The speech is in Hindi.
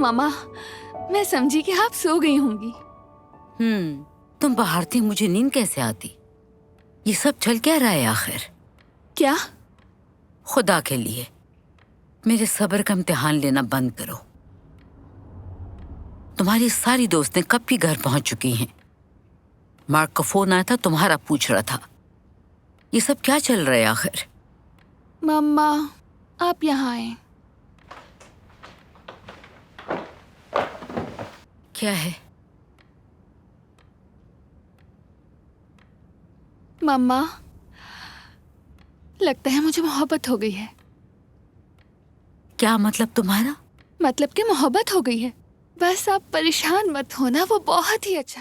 मामा, मैं समझी कि आप सो गई होंगी। तुम बाहर थी, मुझे नींद कैसे आती? ये सब चल क्या रहा है आखिर? क्या? खुदा के लिए मेरे सब्र का इम्तिहान लेना बंद करो। तुम्हारी सारी दोस्तें कब की घर पहुंच चुकी हैं। मार्क का फोन आया था, तुम्हारा पूछ रहा था। ये सब क्या चल रहा है आखिर? मम्मा, आप यहाँ आए। क्या है? मम्मा, लगता है मुझे मोहब्बत हो गई है। क्या मतलब तुम्हारा? मतलब कि मोहब्बत हो गई है। बस आप परेशान मत होना, वो बहुत ही अच्छा है।